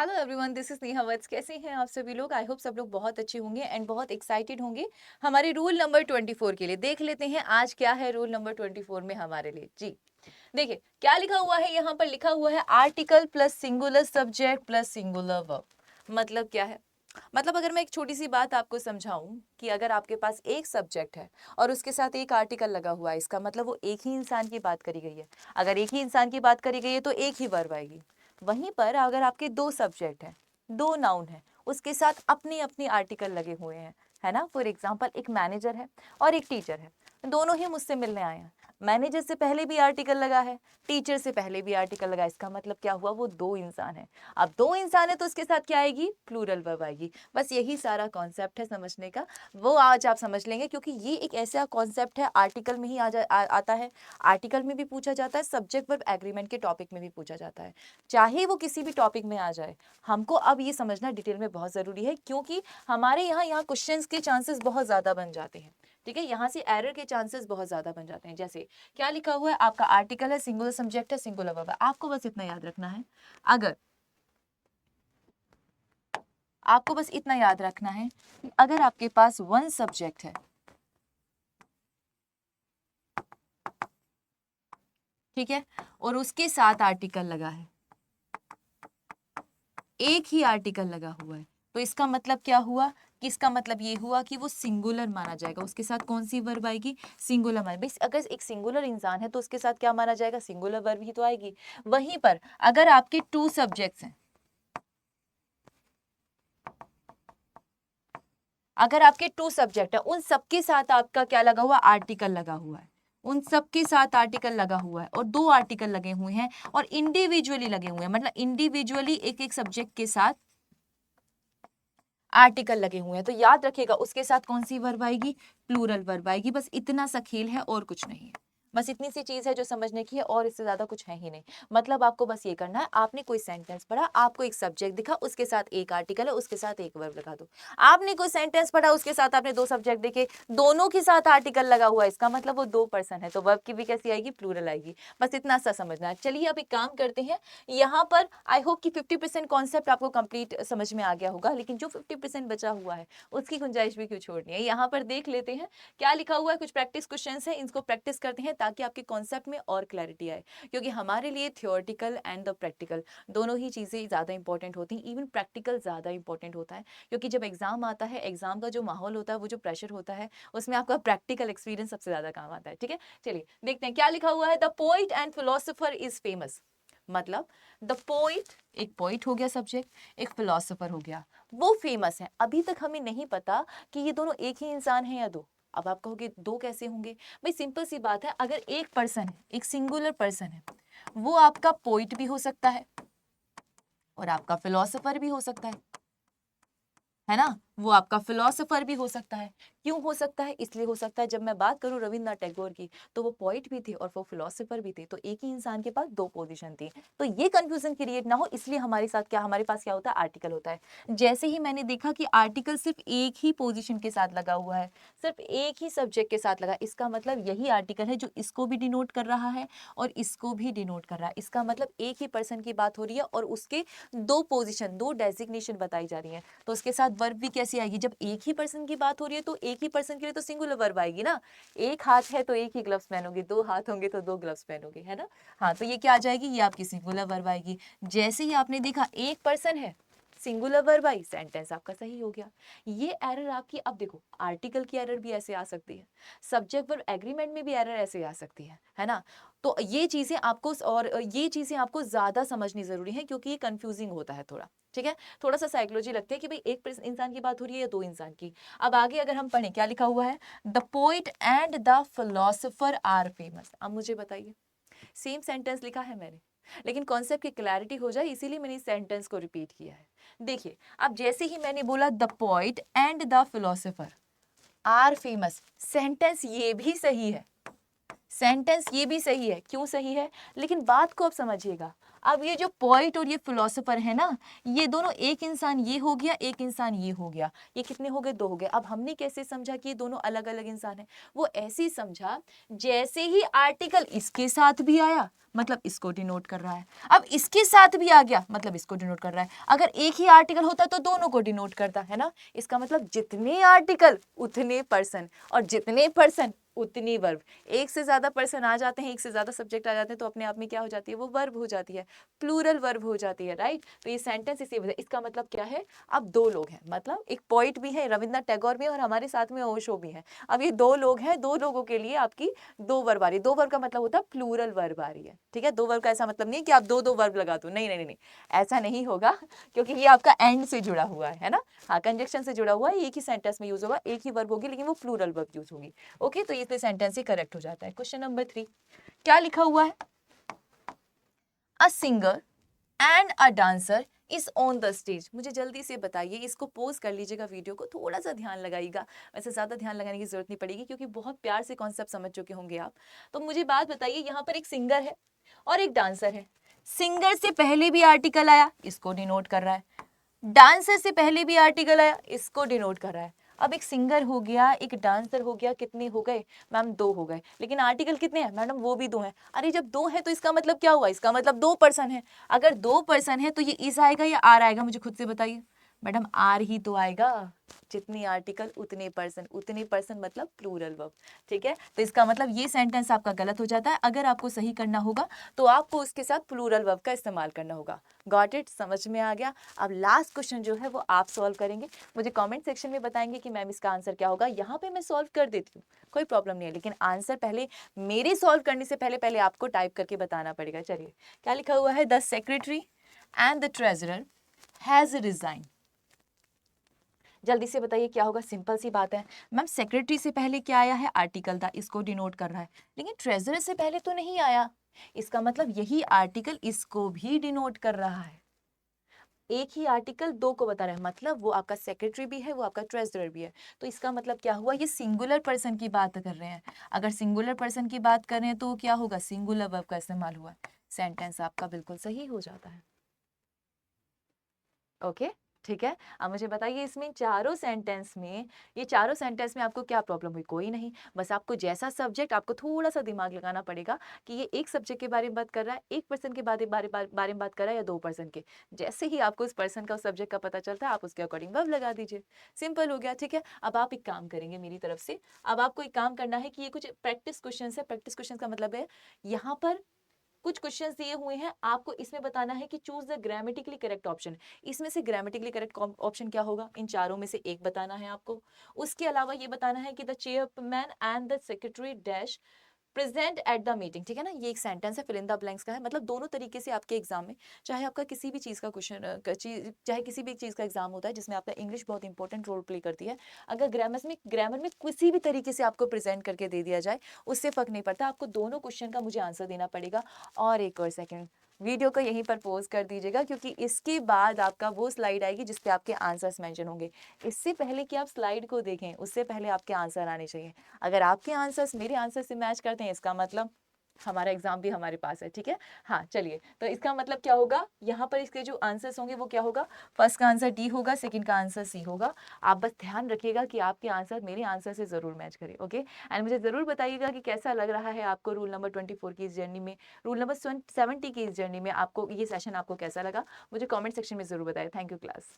Hello everyone, this is Neha Vats. कैसे हैं आप सभी लोग? आई होप सब लोग बहुत अच्छे होंगे एंड बहुत एक्साइटेड होंगे हमारे रूल नंबर 24 के लिए। देख लेते हैं आज क्या है रूल नंबर 24 में हमारे लिए। जी देखिए क्या लिखा हुआ है। यहाँ पर लिखा हुआ है article plus singular subject plus singular verb. मतलब क्या है? मतलब अगर मैं एक छोटी सी बात आपको समझाऊं कि अगर आपके पास एक सब्जेक्ट है और उसके साथ एक आर्टिकल लगा हुआ है, इसका मतलब वो एक ही इंसान की बात करी गई है। अगर एक ही इंसान की बात करी गई है तो एक ही वर्ब आएगी। वहीं पर अगर आपके दो सब्जेक्ट हैं, दो नाउन है, उसके साथ अपनी अपनी आर्टिकल लगे हुए हैं, है ना। फॉर एग्जाम्पल एक मैनेजर है और एक टीचर है, दोनों ही मुझसे मिलने आए हैं। मैनेजर से पहले भी आर्टिकल लगा है, टीचर से पहले भी आर्टिकल लगा है। इसका मतलब क्या हुआ? वो दो इंसान है। अब दो इंसान है तो उसके साथ क्या आएगी? प्लूरल वर्ब आएगी। बस यही सारा कॉन्सेप्ट है समझने का। वो आज आप समझ लेंगे क्योंकि ये एक ऐसा कॉन्सेप्ट है, आर्टिकल में ही आता है। आर्टिकल में भी पूछा जाता है, सब्जेक्ट वर्ब एग्रीमेंट के टॉपिक में भी पूछा जाता है। चाहे वो किसी भी टॉपिक में आ जाए, हमको अब ये समझना डिटेल में बहुत ज़रूरी है क्योंकि हमारे यहाँ क्वेश्चंस के चांसेस बहुत ज़्यादा बन जाते हैं। ठीक है, यहाँ से एरर के चांसेस बहुत ज़्यादा बन जाते हैं। जैसे क्या लिखा हुआ है, आपका आर्टिकल है, सिंगुलर सब्जेक्ट है, सिंगुलर वर्ब है। आपको बस इतना याद रखना है। अगर आपको बस इतना याद रखना है कि अगर आपके पास वन सब्जेक्ट है, ठीक है, और उसके साथ आर्टिकल लगा है, एक ही आर्टिकल लगा हुआ है, तो इसका मतलब क्या हुआ? कि इसका मतलब ये हुआ कि वो सिंगुलर माना जाएगा। उसके साथ कौन सी वर्ब आएगी? सिंगुलर माना। बस अगर एक सिंगुलर इंसान है तो उसके साथ क्या माना जाएगा? सिंगुलर वर्ब ही तो आएगी। वहीं पर अगर आपके टू सब्जेक्ट्स हैं, अगर आपके टू सब्जेक्ट है, उन सबके साथ आपका क्या लगा हुआ? आर्टिकल लगा हुआ है। उन सबके साथ आर्टिकल लगा हुआ है और दो आर्टिकल लगे हुए हैं और इंडिविजुअली लगे हुए हैं, मतलब इंडिविजुअली एक एक सब्जेक्ट के साथ आर्टिकल लगे हुए हैं, तो याद रखिएगा उसके साथ कौन सी वर्ब आएगी? प्लूरल वर्ब आएगी। बस इतना सा खेल है और कुछ नहीं है। बस इतनी सी चीज है जो समझने की है और इससे ज्यादा कुछ है ही नहीं। मतलब आपको बस ये करना है, आपने कोई सेंटेंस पढ़ा, आपको एक सब्जेक्ट दिखा, उसके साथ एक आर्टिकल है, उसके साथ एक वर्ब लगा दो। आपने कोई सेंटेंस पढ़ा, उसके साथ आपने दो सब्जेक्ट देखे, दोनों के साथ आर्टिकल लगा हुआ है, इसका मतलब वो दो पर्सन है, तो वर्ब की भी कैसी आएगी? प्लूरल आएगी। बस इतना सा समझना है। चलिए अब एक काम करते हैं। यहाँ पर आई होप कि 50% कॉन्सेप्ट आपको कंप्लीट समझ में आ गया होगा, लेकिन जो 50% बचा हुआ है उसकी गुंजाइश भी क्यों छोड़नी है। यहाँ पर देख लेते हैं क्या लिखा हुआ है। कुछ प्रैक्टिस क्वेश्चंस हैं, इनको प्रैक्टिस करते हैं ताकि आपके कॉन्सेप्ट में और क्लैरिटी आए। क्योंकि हमारे लिए थियोरटिकल एंड द प्रैक्टिकल दोनों ही चीज़ें ज़्यादा इंपॉर्टेंट होती हैं। इवन प्रैक्टिकल ज़्यादा इंपॉर्टेंट होता है क्योंकि जब एग्जाम आता है, एग्जाम का जो माहौल होता है, वो जो प्रेशर होता है, उसमें आपका प्रैक्टिकल एक्सपीरियंस सबसे ज़्यादा काम आता है। ठीक है, चलिए देखते हैं क्या लिखा हुआ है। The poet and philosopher is famous. मतलब द पोइट, एक पोइट हो गया सब्जेक्ट, एक फिलोसोफर हो गया, वो फेमस है। अभी तक हमें नहीं पता कि ये दोनों एक ही इंसान है या दो। अब आप कहोगे दो कैसे होंगे? भाई सिंपल सी बात है, अगर एक पर्सन है, एक सिंगुलर पर्सन है, वो आपका पोइट भी हो सकता है और आपका फिलोसोफर भी हो सकता है ना। वो आपका फिलोसोफर भी हो सकता है। क्यों हो सकता है? इसलिए हो सकता है, जब मैं बात करूं रविन्द्रनाथ टैगोर की, तो वो पोइट भी थे और वो फिलोसोफर भी थे, तो एक ही इंसान के पास दो पोजीशन थी। तो ये कंफ्यूजन क्रिएट ना हो, इसलिए हमारे साथ क्या, हमारे पास क्या होता है? आर्टिकल होता है। जैसे ही मैंने देखा कि आर्टिकल सिर्फ एक ही पोजिशन के साथ लगा हुआ है, सिर्फ एक ही सब्जेक्ट के साथ लगा, इसका मतलब यही आर्टिकल है जो इसको भी डिनोट कर रहा है और इसको भी डिनोट कर रहा है। इसका मतलब एक ही पर्सन की बात हो रही है और उसके दो पोजिशन, दो डेजिग्नेशन बताई जा रही है। तो उसके साथ वर्ब भी कैसी आएगी? जब एक ही पर्सन की बात हो रही है तो एक ही पर्सन के लिए तो सिंगुलर वर्ब आएगी ना। एक हाथ है तो एक ही ग्लव्स पहनोगे, दो हाथ होंगे तो दो ग्लव्स पहनोगे, है ना। हाँ, तो ये क्या आ जाएगी? ये आपकी सिंगुलर वर्ब आएगी। जैसे ही आपने देखा एक पर्सन है, सिंगुलर वर्ब आई, सेंटेंस आपका सही हो गया। ये एरर आपकी, अब देखो आर्टिकल की एरर भी ऐसे आ सकती है, सब्जेक्ट वर्ब एग्रीमेंट में भी एरर ऐसे आ सकती है ना। तो ये चीजें आपको, और ये चीजें आपको ज्यादा समझनी जरूरी है क्योंकि ये कंफ्यूजिंग होता है थोड़ा। ठीक है, थोड़ा सा साइकोलॉजी लगती है कि भाई एक इंसान की बात हो रही है या दो इंसान की। अब आगे अगर हम पढ़ें, क्या लिखा हुआ है? The poet and the philosopher are famous. अब मुझे बताइए, सेम सेंटेंस लिखा है मैंने, लेकिन कॉन्सेप्ट की क्लैरिटी हो जाए इसीलिए मैंने इस सेंटेंस को रिपीट किया है। देखिए, अब जैसे ही मैंने बोला the poet and the philosopher are famous, sentence ये भी सही है, सेंटेंस ये भी सही है। क्यों सही है? लेकिन बात को अब समझिएगा। अब ये जो पोइट और ये फिलोसोफर है ना, ये दोनों, एक इंसान ये हो गया, एक इंसान ये हो गया, ये कितने हो गए? दो हो गए। अब हमने कैसे समझा कि ये दोनों अलग अलग इंसान हैं? वो ऐसे ही समझा जैसे ही आर्टिकल इसके साथ भी आया मतलब इसको डिनोट कर रहा है, अब इसके साथ भी आ गया मतलब इसको डिनोट कर रहा है। अगर एक ही आर्टिकल होता तो दोनों को डिनोट करता है ना। इसका मतलब जितने आर्टिकल उतने पर्सन, और जितने पर्सन उतनी वर्ब। एक से ज्यादा पर्सन आ जाते हैं, एक से ज्यादा सब्जेक्ट आ जाते हैं, तो अपने आप में क्या हो जाती है? वो वर्ब हो जाती है, प्लूरल वर्ब हो जाती है, राइट। तो ये सेंटेंस इसी वजह, इसका मतलब क्या है? अब दो लोग हैं, मतलब एक पोइट भी है, रविंद्रनाथ टैगोर भी है, और हमारे साथ में ओशो भी है। अब ये दो लोग हैं, दो लोगों के लिए आपकी दो वर्ब आ रही है। दो वर्ब का मतलब होता है प्लूरल वर्ब आ रही है, ठीक है। दो वर्ब का ऐसा मतलब नहीं कि आप दो दो वर्ब लगा दो, नहीं नहीं नहीं, ऐसा नहीं होगा, क्योंकि ये आपका एंड से जुड़ा हुआ है ना। हाँ, कंजक्शन से जुड़ा हुआ है, एक ही सेंटेंस में यूज होगा, एक ही वर्ब होगी, लेकिन वो प्लूरल वर्ब यूज होगी। ओके, तो इसलिए सेंटेंस ही करेक्ट हो जाता है। क्वेश्चन नंबर 3 क्या लिखा हुआ है? A singer and a dancer is on the stage. मुझे जल्दी से बताइए, इसको पोज कर लीजिएगा, वीडियो को थोड़ा सा ध्यान लगाइएगा। वैसे ज्यादा ध्यान लगाने की जरूरत नहीं पड़ेगी, क्योंकि बहुत प्यार से कॉन्सेप्ट समझ चुके होंगे आप। तो मुझे बात बताइए, यहाँ पर एक सिंगर है और एक डांसर है। सिंगर से पहले भी आर्टिकल आया, इसको डिनोट कर रहा है। डांसर से पहले भी आर्टिकल आया, इसको डिनोट कर रहा है। अब एक सिंगर हो गया, एक डांसर हो गया, कितने हो गए मैम? दो हो गए। लेकिन आर्टिकल कितने हैं मैडम? वो भी दो हैं। अरे जब दो है तो इसका मतलब क्या हुआ? इसका मतलब दो पर्सन है। अगर दो पर्सन है तो ये इज आएगा या आर आएगा? मुझे खुद से बताइए। मैडम आर ही तो आएगा, जितनी आर्टिकल उतने पर्सन, उतने पर्सन मतलब प्लूरल वर्ब, ठीक है। तो इसका मतलब ये सेंटेंस आपका गलत हो जाता है। अगर आपको सही करना होगा तो आपको उसके साथ प्लूरल वर्ब का इस्तेमाल करना होगा। Got it? समझ में आ गया? अब लास्ट क्वेश्चन जो है वो आप सॉल्व करेंगे, मुझे कमेंट सेक्शन में बताएंगे कि मैम इसका आंसर क्या होगा। यहाँ पे मैं सॉल्व कर देती हूँ, कोई प्रॉब्लम नहीं है, लेकिन आंसर पहले मेरे सॉल्व करने से पहले पहले आपको टाइप करके बताना पड़ेगा। चलिए, क्या लिखा हुआ है? The secretary and the treasurer has resign. जल्दी से बताइए क्या होगा? सिंपल सी बात है मैम, सेक्रेटरी से पहले क्या आया है? आर्टिकल था, इसको डिनोट कर रहा है। लेकिन ट्रेजरर से पहले तो नहीं आया, इसका मतलब यही आर्टिकल इसको भी डिनोट कर रहा है। एक ही आर्टिकल दो को बता रहा है, मतलब वो आपका सेक्रेटरी भी है, वो आपका ट्रेजरर भी है। तो इसका मतलब क्या हुआ? ये सिंगुलर पर्सन की बात कर रहे हैं। अगर सिंगुलर पर्सन की बात कर रहे हैं तो क्या होगा? सिंगुलर वर्ब का इस्तेमाल हुआ। सेंटेंस आपका बिल्कुल सही हो जाता है। ओके, ठीक है। अब मुझे बताइए, इसमें चारों सेंटेंस में, ये चारों सेंटेंस में आपको क्या प्रॉब्लम हुई? कोई नहीं। बस आपको जैसा सब्जेक्ट, आपको थोड़ा सा दिमाग लगाना पड़ेगा कि ये एक सब्जेक्ट के बारे में बात कर रहा है, एक पर्सन के बारे में बात कर रहा है, या दो पर्सन के। जैसे ही आपको उस पर्सन का, उस सब्जेक्ट का पता चलता है, आप उसके अकॉर्डिंग वर्ब लगा दीजिए। सिंपल हो गया, ठीक है। अब आप एक काम करेंगे मेरी तरफ से। अब आपको एक काम करना है कि ये कुछ प्रैक्टिस क्वेश्चन है। प्रैक्टिस क्वेश्चन का मतलब है, यहाँ पर कुछ क्वेश्चंस दिए हुए हैं, आपको इसमें बताना है कि choose the grammatically correct option. इसमें से ग्रामेटिकली करेक्ट ऑप्शन क्या होगा? इन चारों में से एक बताना है आपको। उसके अलावा ये बताना है कि the chairman and the secretary dash present at the meeting, ठीक है ना। ये एक सेंटेंस है, फिल इन द ब्लैंक्स का है। मतलब दोनों तरीके से आपके एग्जाम में, चाहे आपका किसी भी चीज़ का क्वेश्चन, चाहे किसी भी चीज़ का एग्जाम होता है जिसमें आपका इंग्लिश बहुत इंपॉर्टेंट रोल प्ले करती है, अगर ग्रामर में किसी भी तरीके से आपको प्रेजेंट करके दे दिया जाए, उससे फर्क नहीं पड़ता, आपको दोनों क्वेश्चन का मुझे आंसर देना पड़ेगा। और एक और सेकेंड, वीडियो को यहीं पर पोज कर दीजिएगा, क्योंकि इसके बाद आपका वो स्लाइड आएगी जिस पे आपके आंसर्स मेंशन होंगे। इससे पहले कि आप स्लाइड को देखें, उससे पहले आपके आंसर आने चाहिए। अगर आपके आंसर्स मेरे आंसर से मैच करते हैं, इसका मतलब हमारा एग्जाम भी हमारे पास है, ठीक है। हाँ चलिए, तो इसका मतलब क्या होगा? यहाँ पर इसके जो आंसर्स होंगे वो क्या होगा? फर्स्ट का आंसर डी होगा, सेकंड का आंसर सी होगा। आप बस ध्यान रखिएगा कि आपके आंसर मेरे आंसर से जरूर मैच करें। ओके, एंड मुझे जरूर बताइएगा कि कैसा लग रहा है आपको रूल नंबर 24 की इस जर्नी में, रूल नंबर 70 की इस जर्नी में आपको ये सेशन आपको कैसा लगा? मुझे कॉमेंट सेक्शन में जरूर बताएं। Thank you class.